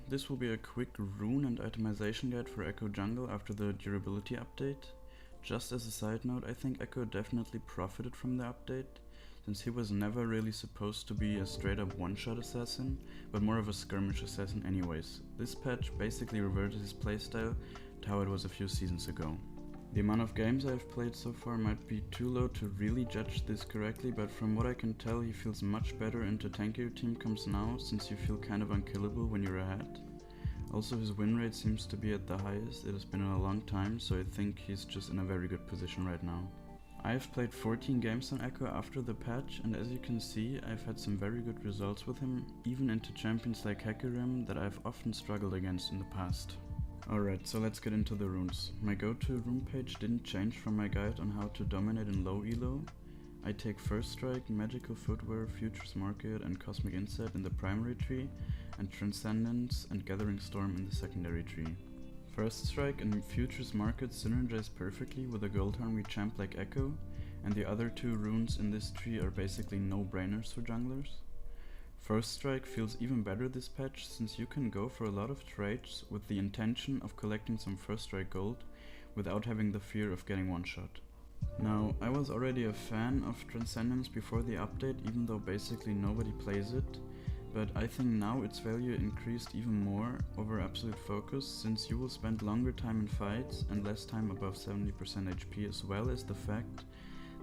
this will be a quick rune and itemization guide for Ekko jungle after the durability update. Just as a side note, I think Ekko definitely profited from the update, since he was never really supposed to be a straight up one-shot assassin, but more of a skirmish assassin anyways. This patch basically reverted his playstyle to how it was a few seasons ago. The amount of games I've played so far might be too low to really judge this correctly, but from what I can tell he feels much better into tankier team comps now, since you feel kind of unkillable when you're ahead. Also, his win rate seems to be at the highest it has been in a long time, so I think he's just in a very good position right now. I have played 14 games on Ekko after the patch, and as you can see, I've had some very good results with him, even into champions like Hecarim that I've often struggled against in the past. Alright, so let's get into the runes. My go-to rune page didn't change from my guide on how to dominate in low elo. I take First Strike, Magical Footwear, Futures Market and Cosmic Insight in the primary tree, and Transcendence and Gathering Storm in the secondary tree. First Strike and Futures Market synergize perfectly with a gold hungry champ like Ekko, and the other two runes in this tree are basically no-brainers for junglers. First Strike feels even better this patch, since you can go for a lot of trades with the intention of collecting some First Strike gold without having the fear of getting one shot. Now, I was already a fan of Transcendence before the update, even though basically nobody plays it, but I think now its value increased even more over Absolute Focus, since you will spend longer time in fights and less time above 70% HP, as well as the fact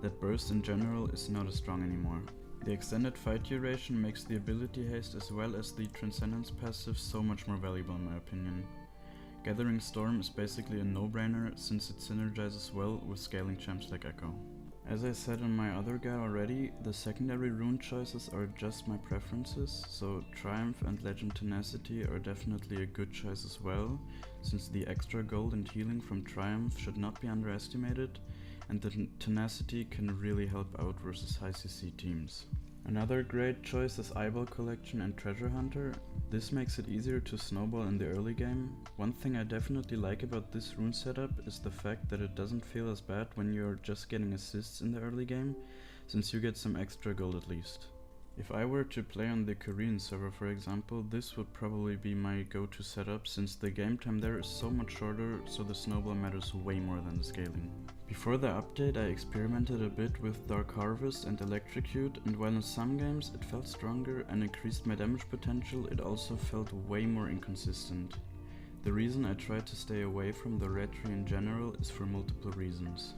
that burst in general is not as strong anymore. The extended fight duration makes the ability haste as well as the Transcendence passive so much more valuable in my opinion. Gathering Storm is basically a no-brainer, since it synergizes well with scaling champs like Ekko. As I said in my other guide already, the secondary rune choices are just my preferences, so Triumph and Legend Tenacity are definitely a good choice as well, since the extra gold and healing from Triumph should not be underestimated, and the Tenacity can really help out versus high CC teams. Another great choice is Eyeball Collection and Treasure Hunter. This makes it easier to snowball in the early game. One thing I definitely like about this rune setup is the fact that it doesn't feel as bad when you're just getting assists in the early game, since you get some extra gold at least. If I were to play on the Korean server for example, this would probably be my go-to setup, since the game time there is so much shorter, so the snowball matters way more than the scaling. Before the update I experimented a bit with Dark Harvest and Electrocute, and while in some games it felt stronger and increased my damage potential, it also felt way more inconsistent. The reason I tried to stay away from the red tree in general is for multiple reasons.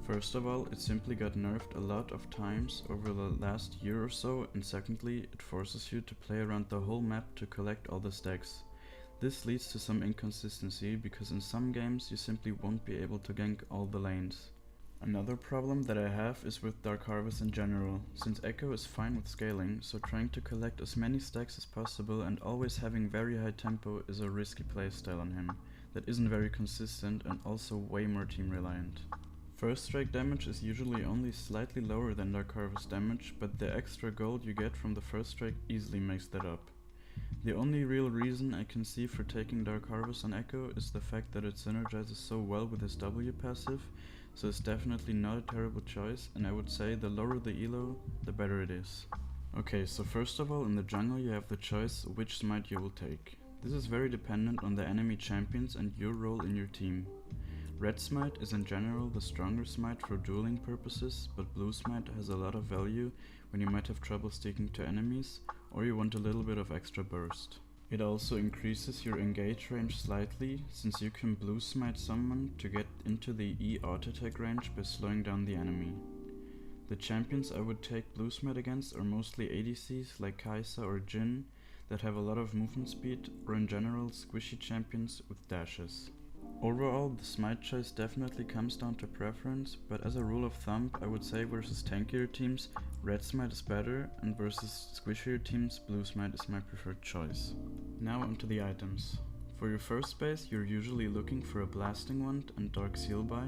First of all, it simply got nerfed a lot of times over the last year or so, and secondly, it forces you to play around the whole map to collect all the stacks. This leads to some inconsistency, because in some games you simply won't be able to gank all the lanes. Another problem that I have is with Dark Harvest in general, since Ekko is fine with scaling, so trying to collect as many stacks as possible and always having very high tempo is a risky playstyle on him, that isn't very consistent and also way more team reliant. First Strike damage is usually only slightly lower than Dark Harvest damage, but the extra gold you get from the First Strike easily makes that up. The only real reason I can see for taking Dark Harvest on Ekko is the fact that it synergizes so well with his W passive, so it's definitely not a terrible choice, and I would say the lower the elo, the better it is. Okay, so first of all, in the jungle you have the choice which smite you will take. This is very dependent on the enemy champions and your role in your team. Red Smite is in general the stronger smite for dueling purposes, but Blue Smite has a lot of value when you might have trouble sticking to enemies, or you want a little bit of extra burst. It also increases your engage range slightly, since you can Blue Smite someone to get into the E auto attack range by slowing down the enemy. The champions I would take Blue Smite against are mostly ADCs like Kai'Sa or Jhin that have a lot of movement speed, or in general squishy champions with dashes. Overall, the Smite choice definitely comes down to preference, but as a rule of thumb, I would say versus tankier teams, Red Smite is better, and versus squishier teams, Blue Smite is my preferred choice. Now onto the items. For your first base, you're usually looking for a Blasting Wand and Dark Seal buy.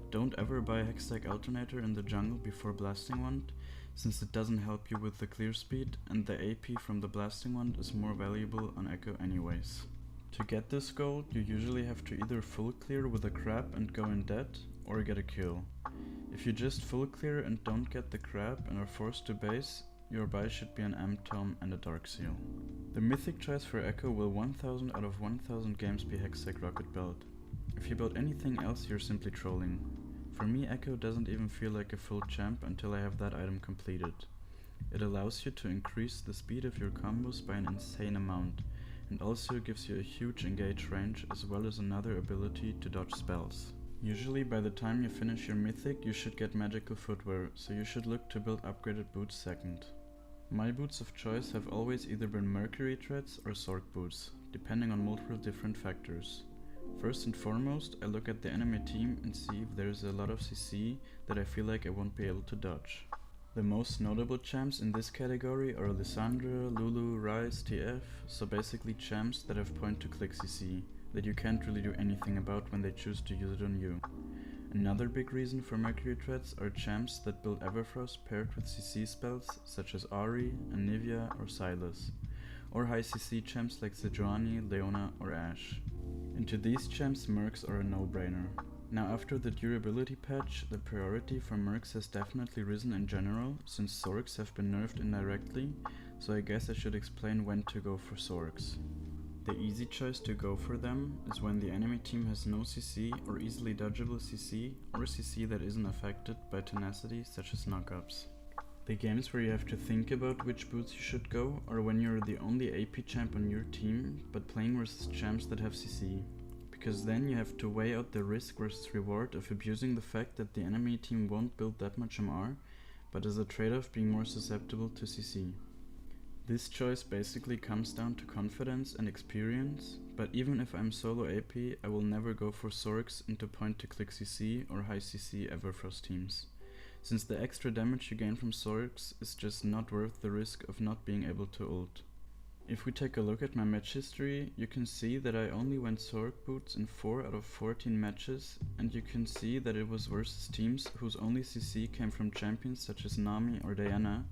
Don't ever buy Hextech Alternator in the jungle before Blasting Wand, since it doesn't help you with the clear speed, and the AP from the Blasting Wand is more valuable on Ekko anyways. To get this gold, you usually have to either full clear with a crab and go in dead, or get a kill. If you just full clear and don't get the crab and are forced to base, your buy should be an M-Tome and a Dark Seal. The Mythic choice for Ekko will 1000 out of 1000 games be Hextech Rocketbelt. If you build anything else, you're simply trolling. For me, Ekko doesn't even feel like a full champ until I have that item completed. It allows you to increase the speed of your combos by an insane amount, and also gives you a huge engage range as well as another ability to dodge spells. Usually by the time you finish your Mythic, you should get magical footwear, so you should look to build upgraded boots second. My boots of choice have always either been Mercury treads or Sorc boots, depending on multiple different factors. First and foremost, I look at the enemy team and see if there's a lot of CC that I feel like I won't be able to dodge. The most notable champs in this category are Lissandra, Lulu, Ryze, TF, so basically champs that have point to click CC, that you can't really do anything about when they choose to use it on you. Another big reason for Mercury treads are champs that build Everfrost paired with CC spells such as Ahri, Anivia or Sylas, or high CC champs like Sejuani, Leona or Ashe. Into these champs, Mercs are a no-brainer. Now after the durability patch, the priority for Mercs has definitely risen in general, since Sorcs have been nerfed indirectly, so I guess I should explain when to go for Sorcs. The easy choice to go for them is when the enemy team has no CC or easily dodgeable CC, or CC that isn't affected by tenacity such as knockups. The games where you have to think about which boots you should go are when you're the only AP champ on your team, but playing versus champs that have CC. Because then you have to weigh out the risk versus reward of abusing the fact that the enemy team won't build that much MR, but as a trade-off being more susceptible to CC. This choice basically comes down to confidence and experience, but even if I'm solo AP, I will never go for Sorcs into point to click CC or high CC Everfrost teams, since the extra damage you gain from Sorcs is just not worth the risk of not being able to ult. If we take a look at my match history, you can see that I only went Sorc boots in 4 out of 14 matches, and you can see that it was versus teams whose only CC came from champions such as Nami or Diana,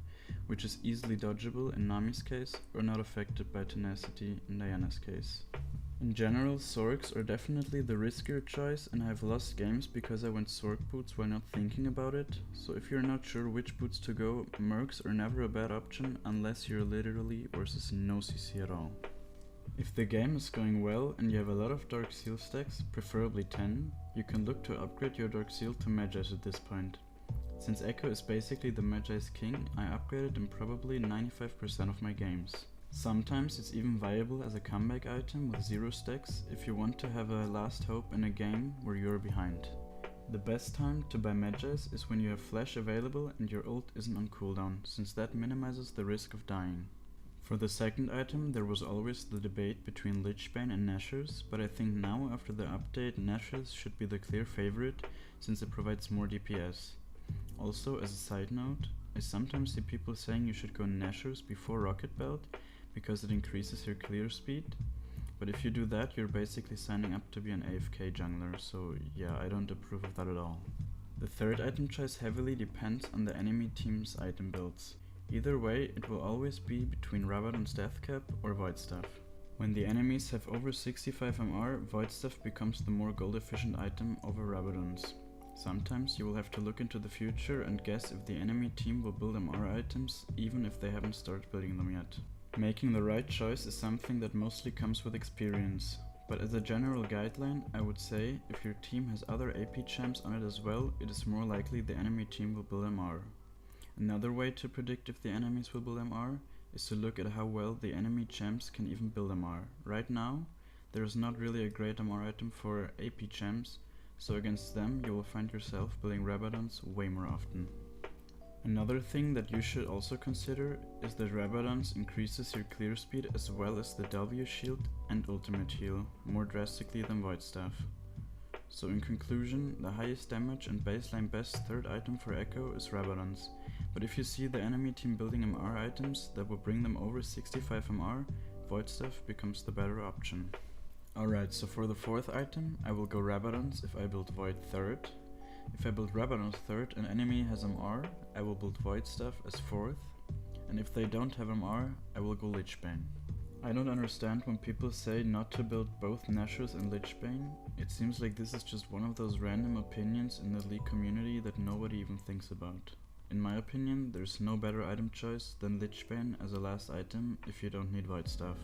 which is easily dodgeable in Nami's case or not affected by tenacity in Diana's case. In general, Sorcs are definitely the riskier choice, and I've lost games because I went Sorc boots while not thinking about it, so if you're not sure which boots to go, Mercs are never a bad option unless you're literally versus no CC at all. If the game is going well and you have a lot of Dark Seal stacks, preferably 10, you can look to upgrade your Dark Seal to Mejai at this point. Since Ekko is basically the Mejai's king, I upgraded in probably 95% of my games. Sometimes it's even viable as a comeback item with 0 stacks if you want to have a last hope in a game where you're behind. The best time to buy Mejais is when you have flash available and your ult isn't on cooldown, since that minimizes the risk of dying. For the second item, there was always the debate between Lich, Bane and Nashors, but I think now after the update, Nashors should be the clear favorite since it provides more DPS. Also, as a side note, I sometimes see people saying you should go Nashors before Rocketbelt because it increases your clear speed, but if you do that, you're basically signing up to be an AFK jungler, so yeah, I don't approve of that at all. The third item choice heavily depends on the enemy team's item builds. Either way, it will always be between Rabadon's Deathcap or Void Staff. When the enemies have over 65 MR, Void Staff becomes the more gold efficient item over Rabadon's. Sometimes you will have to look into the future and guess if the enemy team will build MR items even if they haven't started building them yet. Making the right choice is something that mostly comes with experience, but as a general guideline, I would say if your team has other AP champs on it as well, it is more likely the enemy team will build MR. Another way to predict if the enemies will build MR is to look at how well the enemy champs can even build MR. Right now, there is not really a great MR item for AP champs, so against them you will find yourself building Rabadons way more often. Another thing that you should also consider is that Rabadons increases your clear speed as well as the W shield and ultimate heal, more drastically than Void Staff. So in conclusion, the highest damage and baseline best third item for Ekko is Rabadons, but if you see the enemy team building MR items that will bring them over 65 MR, Void Staff becomes the better option. Alright, so for the fourth item, I will go Rabadons if I build Void third. If I build Rabadon's third and enemy has MR, I will build Void Staff as fourth, and if they don't have MR, I will go Lich Bane. I don't understand when people say not to build both Nashors and Lich Bane. It seems like this is just one of those random opinions in the League community that nobody even thinks about. In my opinion, there's no better item choice than Lich Bane as a last item if you don't need Void Staff.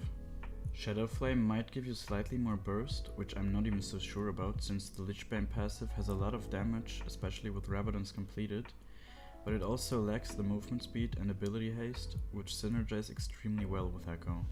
Shadow Flame might give you slightly more burst, which I'm not even so sure about since the Lich Bane passive has a lot of damage, especially with Rabadon's completed, but it also lacks the movement speed and ability haste, which synergize extremely well with Ekko.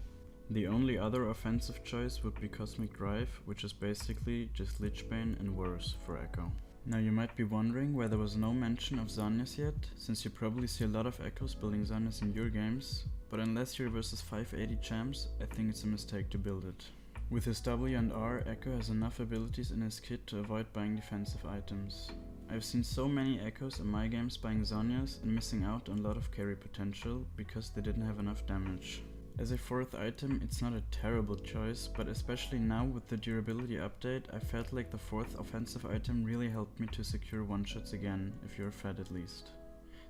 The only other offensive choice would be Cosmic Drive, which is basically just Lich Bane and worse for Ekko. Now you might be wondering why there was no mention of Zhonyas yet, since you probably see a lot of Ekkos building Zhonyas in your games, but unless you're versus 580 champs, I think it's a mistake to build it. With his W and R, Ekko has enough abilities in his kit to avoid buying defensive items. I've seen so many Ekkos in my games buying Zhonyas and missing out on a lot of carry potential because they didn't have enough damage. As a fourth item, it's not a terrible choice, but especially now with the durability update, I felt like the fourth offensive item really helped me to secure one-shots again, if you're fed at least.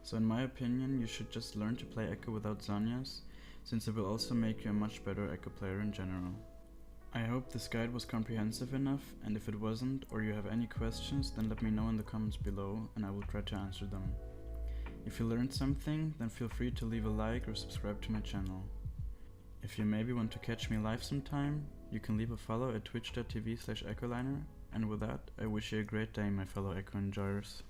So in my opinion, you should just learn to play Ekko without Zhonyas, since it will also make you a much better Ekko player in general. I hope this guide was comprehensive enough, and if it wasn't, or you have any questions, then let me know in the comments below, and I will try to answer them. If you learned something, then feel free to leave a like or subscribe to my channel. If you maybe want to catch me live sometime, you can leave a follow at twitch.tv/Ekkoliner, and with that, I wish you a great day, my fellow Ekko enjoyers.